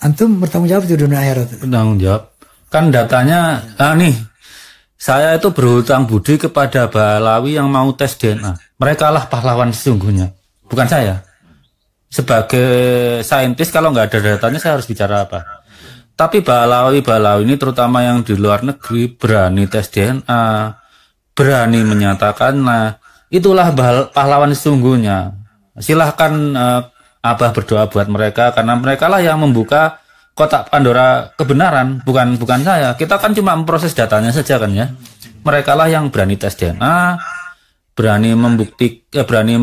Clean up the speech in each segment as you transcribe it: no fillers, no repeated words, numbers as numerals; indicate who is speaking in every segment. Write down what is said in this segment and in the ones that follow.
Speaker 1: Antum bertanggung jawab di dunia akhirat.
Speaker 2: Bertanggung jawab. Kan datanya, nih, saya itu berhutang budi kepada Balawi yang mau tes DNA. Mereka lah pahlawan sesungguhnya, bukan saya. Sebagai saintis, kalau nggak ada datanya, saya harus bicara apa? Tapi Balawi ini terutama yang di luar negeri berani tes DNA, berani menyatakan, nah itulah pahlawan sesungguhnya. Silahkan Abah berdoa buat mereka, karena mereka lah yang membuka kotak Pandora kebenaran, bukan saya. Kita kan cuma memproses datanya saja kan ya. Mereka lah yang berani tes DNA, berani berani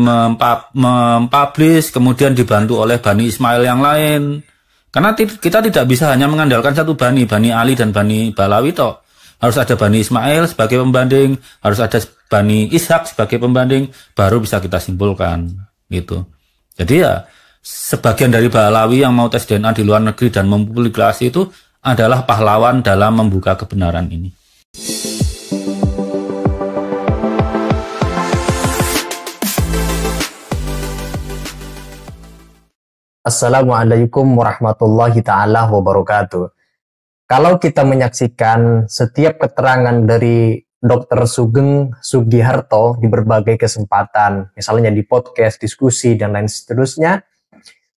Speaker 2: mempublish, kemudian dibantu oleh Bani Ismail yang lain. Karena kita tidak bisa hanya mengandalkan satu Bani Ali dan Bani Balawi toh. Harus ada Bani Ismail sebagai pembanding, harus ada Bani Ishak sebagai pembanding, baru bisa kita simpulkan gitu. Jadi ya sebagian dari Balawi yang mau tes DNA di luar negeri dan mempublikasi itu adalah pahlawan dalam membuka kebenaran ini.
Speaker 3: Assalamualaikum warahmatullahi ta'ala wabarakatuh. Kalau kita menyaksikan setiap keterangan dari Dr. Sugeng Sugiharto di berbagai kesempatan, misalnya di podcast, diskusi, dan lain seterusnya,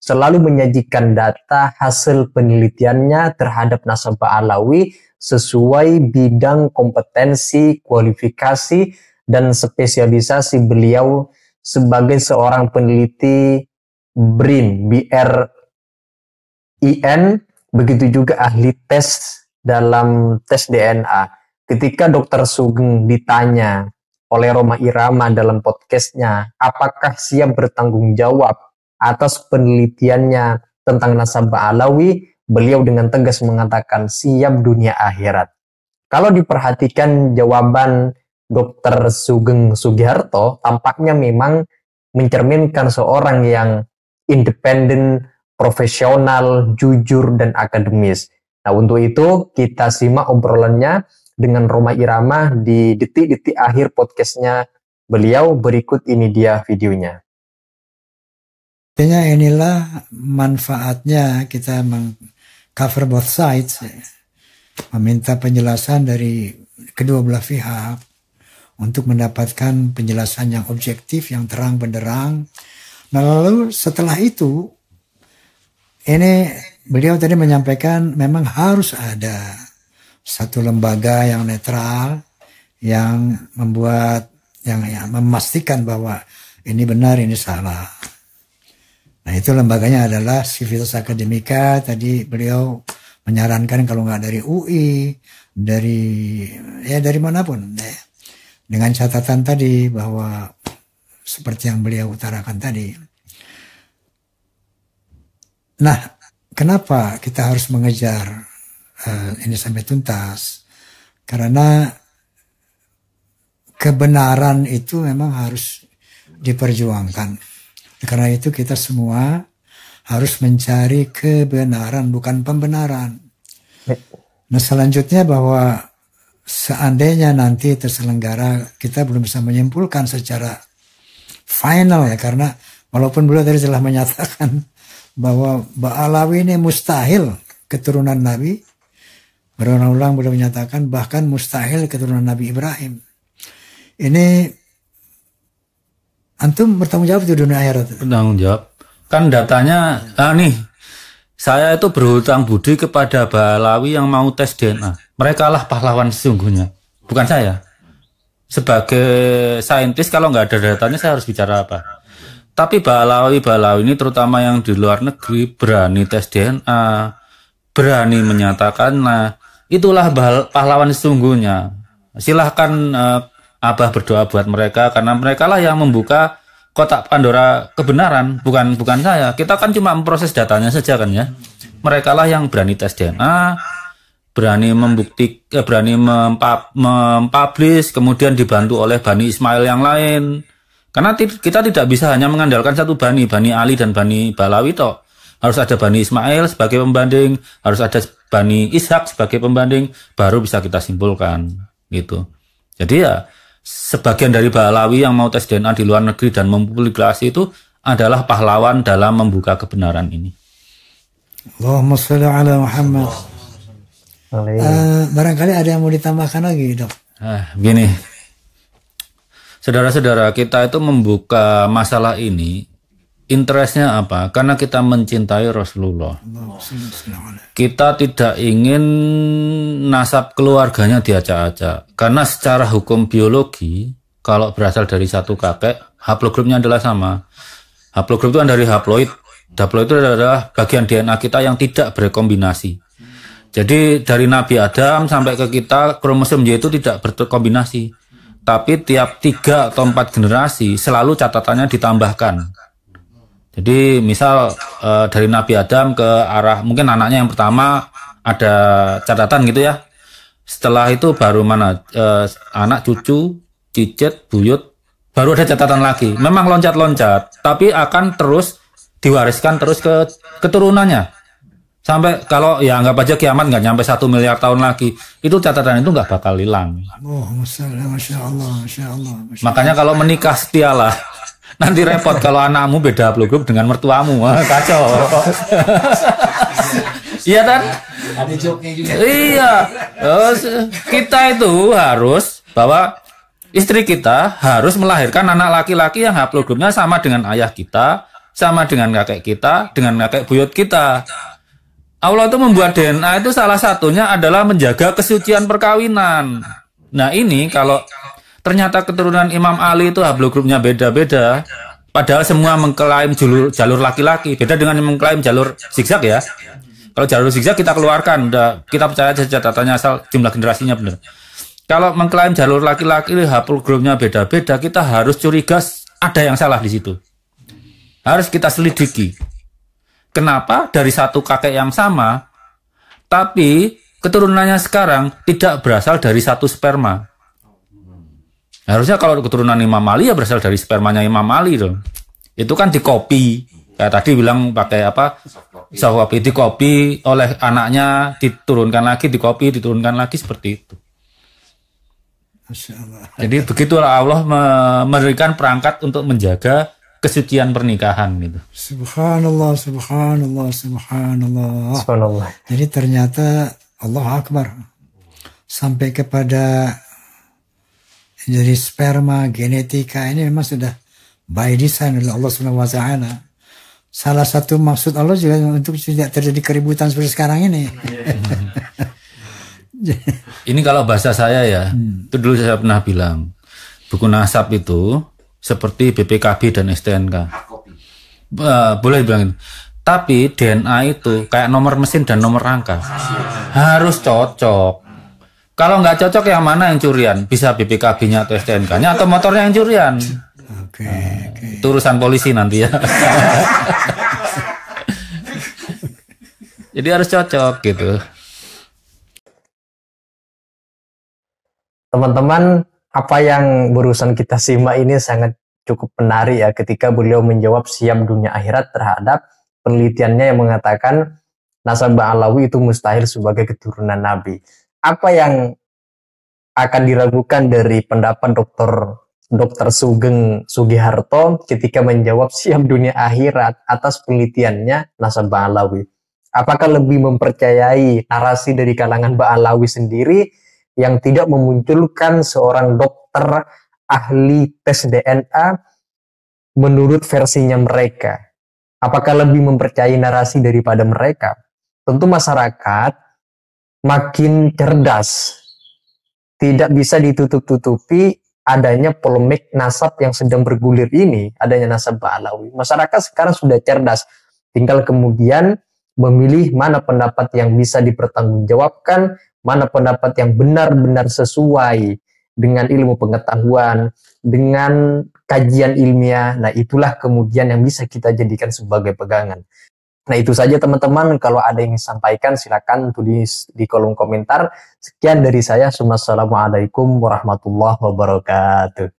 Speaker 3: selalu menyajikan data hasil penelitiannya terhadap nasabah Alawi sesuai bidang kompetensi, kualifikasi, dan spesialisasi beliau sebagai seorang peneliti BRIN, begitu juga ahli tes dalam tes DNA. Ketika Dr. Sugeng ditanya oleh Rhoma Irama dalam podcastnya, apakah siap bertanggung jawab atas penelitiannya tentang nasabah Alawi, beliau dengan tegas mengatakan siap dunia akhirat. Kalau diperhatikan jawaban Dr. Sugeng Sugiharto, tampaknya memang mencerminkan seorang yang independen, profesional, jujur, dan akademis. Nah, untuk itu kita simak obrolannya dengan Rhoma Irama di detik-detik akhir podcastnya beliau. Berikut ini dia videonya.
Speaker 1: Artinya inilah manfaatnya kita cover both sides, meminta penjelasan dari kedua belah pihak untuk mendapatkan penjelasan yang objektif, yang terang benderang. Nah, lalu setelah itu, ini beliau tadi menyampaikan memang harus ada satu lembaga yang netral, yang membuat, yang memastikan bahwa ini benar, ini salah. Nah, itu lembaganya adalah Civitas Academica. Tadi beliau menyarankan kalau nggak dari UI, dari manapun, dengan catatan tadi bahwa seperti yang beliau utarakan tadi. Nah, kenapa kita harus mengejar ini sampai tuntas? Karena kebenaran itu memang harus diperjuangkan. Karena itu kita semua harus mencari kebenaran, bukan pembenaran. Nah, selanjutnya bahwa seandainya nanti terselenggara, kita belum bisa menyimpulkan secara final ya, karena walaupun beliau tadi telah menyatakan bahwa Ba'alawi ini mustahil keturunan Nabi, berulang-ulang beliau menyatakan bahkan mustahil keturunan Nabi Ibrahim. Ini antum bertanggung jawab di dunia akhirat.
Speaker 2: Bertanggung jawab. Kan datanya, nih, saya itu berhutang budi kepada Balawi yang mau tes DNA. Mereka lah pahlawan sesungguhnya, bukan saya. Sebagai saintis, kalau nggak ada datanya, saya harus bicara apa? Tapi Balawi ini terutama yang di luar negeri berani tes DNA, berani menyatakan, nah itulah pahlawan sesungguhnya. Silahkan Abah berdoa buat mereka, karena mereka lah yang membuka kotak Pandora kebenaran, bukan saya. Kita kan cuma memproses datanya saja kan ya. Mereka lah yang berani tes DNA, berani berani mempublish, kemudian dibantu oleh Bani Ismail yang lain. Karena kita tidak bisa hanya mengandalkan satu Bani Ali dan Bani Balawi toh. Harus ada Bani Ismail sebagai pembanding, harus ada Bani Ishak sebagai pembanding, baru bisa kita simpulkan gitu. Jadi ya sebagian dari Balawi yang mau tes DNA di luar negeri dan mempublikasi itu adalah pahlawan dalam membuka kebenaran ini.
Speaker 1: Allahumma sholli ala Muhammad.
Speaker 3: Alaihi.
Speaker 1: Barangkali ada yang mau ditambahkan lagi, Dok?
Speaker 2: Gini, saudara-saudara, kita itu membuka masalah ini, interestnya apa? Karena kita mencintai Rasulullah. Kita tidak ingin nasab keluarganya diacak-acak. Karena secara hukum biologi, kalau berasal dari satu kakek, haplogrupnya adalah sama. Haplogrup itu kan dari haploid. Haploid itu adalah bagian DNA kita yang tidak berkombinasi. Jadi dari Nabi Adam sampai ke kita, kromosom Y itu tidak berkombinasi. Tapi tiap 3 atau 4 generasi selalu catatannya ditambahkan. Jadi misal dari Nabi Adam ke arah mungkin anaknya yang pertama ada catatan gitu ya. Setelah itu baru mana anak, cucu, cicit, buyut, baru ada catatan lagi. Memang loncat-loncat, tapi akan terus diwariskan terus ke keturunannya. Sampai kalau ya anggap aja kiamat nggak nyampe 1 miliar tahun lagi, itu catatan itu nggak bakal hilang.
Speaker 1: Oh, Masya Allah.
Speaker 2: Makanya kalau menikah setialah. Nanti repot kalau anakmu beda haplogrup dengan mertuamu. Wah, kacau. Iya kan?
Speaker 1: Ada joke-nya juga.
Speaker 2: Iya. Kita itu harus bahwa istri kita harus melahirkan anak laki-laki yang haplogrupnya sama dengan ayah kita, sama dengan kakek kita, dengan kakek buyut kita. Allah itu membuat DNA itu salah satunya adalah menjaga kesucian perkawinan. Nah ini kalau ternyata keturunan Imam Ali itu haplogrupnya beda-beda, padahal semua mengklaim jalur laki-laki, beda dengan yang mengklaim jalur zigzag ya. Kalau jalur zigzag kita keluarkan, udah kita percaya aja catatannya asal jumlah generasinya benar. Kalau mengklaim jalur laki-laki haplogrupnya beda-beda, kita harus curiga ada yang salah di situ. Harus kita selidiki. Kenapa dari satu kakek yang sama, tapi keturunannya sekarang tidak berasal dari satu sperma? Harusnya kalau keturunan Imam Ali ya berasal dari spermanya Imam Ali dong. Itu kan dikopi. Kayak tadi bilang pakai apa? Soft copy, dikopi oleh anaknya, diturunkan lagi, dikopi, diturunkan lagi seperti itu.
Speaker 1: Masya Allah.
Speaker 2: Jadi begitulah Allah memberikan perangkat untuk menjaga kesucian pernikahan gitu.
Speaker 1: Subhanallah.
Speaker 3: Subhanallah.
Speaker 1: Jadi ternyata Allah Akbar. Sampai kepada jadi sperma, genetika ini memang sudah by design oleh Allah Subhanahu wa taala. Salah satu maksud Allah juga untuk tidak terjadi keributan seperti sekarang ini.
Speaker 2: Ini kalau bahasa saya ya, itu dulu saya pernah bilang, buku nasab itu seperti BPKB dan STNK. Boleh dibilang. Tapi DNA itu kayak nomor mesin dan nomor rangka. Harus cocok. Kalau nggak cocok yang mana yang curian? Bisa BPKB-nya atau STNK-nya atau motornya yang curian?
Speaker 1: Oke.
Speaker 2: Itu urusan polisi nanti ya. Jadi harus cocok gitu.
Speaker 3: Teman-teman, apa yang barusan kita simak ini sangat cukup menarik ya ketika beliau menjawab siap dunia akhirat terhadap penelitiannya yang mengatakan nasab Alawi itu mustahil sebagai keturunan Nabi. Apa yang akan diragukan dari pendapat Dr. Sugeng Sugiharto ketika menjawab siap dunia akhirat atas penelitiannya nasab Alawi? Apakah lebih mempercayai narasi dari kalangan Ba'alawi sendiri yang tidak memunculkan seorang dokter ahli tes DNA menurut versinya mereka? Apakah lebih mempercayai narasi daripada mereka? Tentu masyarakat makin cerdas. Tidak bisa ditutup-tutupi adanya polemik nasab yang sedang bergulir ini, adanya nasab Ba'alawi. Masyarakat sekarang sudah cerdas. Tinggal kemudian memilih mana pendapat yang bisa dipertanggungjawabkan, mana pendapat yang benar-benar sesuai dengan ilmu pengetahuan, dengan kajian ilmiah. Nah, itulah kemudian yang bisa kita jadikan sebagai pegangan. Nah, itu saja teman-teman. Kalau ada yang disampaikan, silakan tulis di kolom komentar. Sekian dari saya. Wassalamualaikum warahmatullahi wabarakatuh.